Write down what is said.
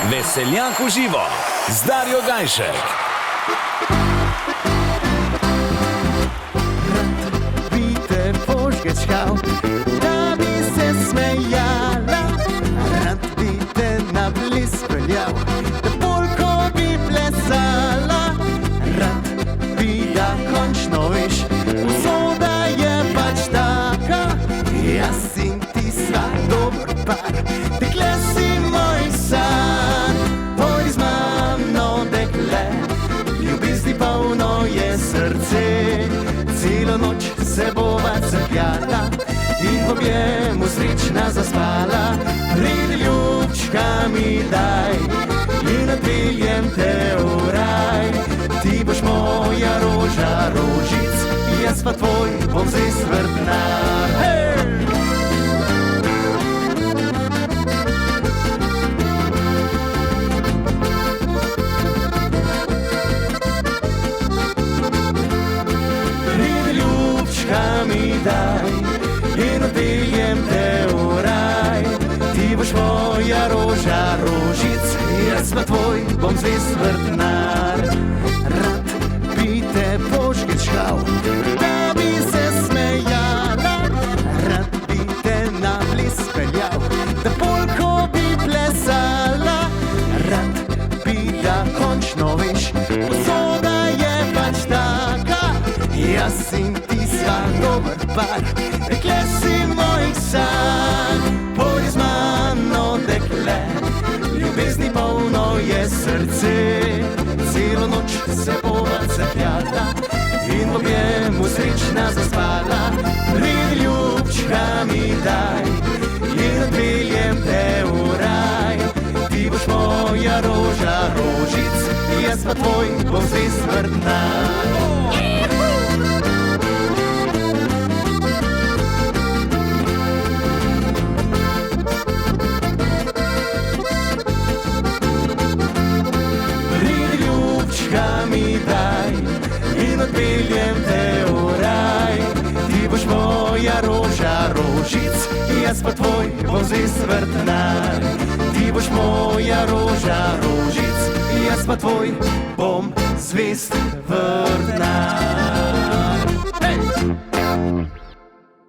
Veseljak v živo z Darjo Gajšek. Bi te požgečkal, da bi se smejala, rad bi te na bliz peljal, da polko bi plesala, rad bi da končno veš, usoda je pač taka, jaz in ti sva dober par, dekle si moj san, pojdi z mano dekle, ljubezni polno je srce, celo noč se bova crkljala in v objemu srečna zaspala. Pridi ljubčka mi daj in odpeljem te v raj, ti boš moja roža rožic, jaz pa tvoj bom zvest vrtnar. Hey! Mi daj in odpeljem te v raj, ti boš moja roža rožic, jaz pa tvoj bom zvest vrtnar. Rad bi te požgečkal, da bi se smejala, rad bi te na bliz peljal, da polko bi plesala, rad bi da končno veš, usoda je pač taka, jaz in ti sva dober par, dekle si moj san, pojdi z mano dekle, ljubezni polno je srce, celo noč se bova crkljala in v objemu srečna zaspala. Pridi ljubčka mi daj in odpeljem te v raj, ti boš moja roža rožic, jaz pa tvoj bom zvest vrtnar. Mi daj in odpeljem te v raj, ti boš moja roža rožic, jaz pa tvoj bom zvest vrtnar. Ti boš moja roža rožic, jaz pa tvoj bom zvest vrtnar.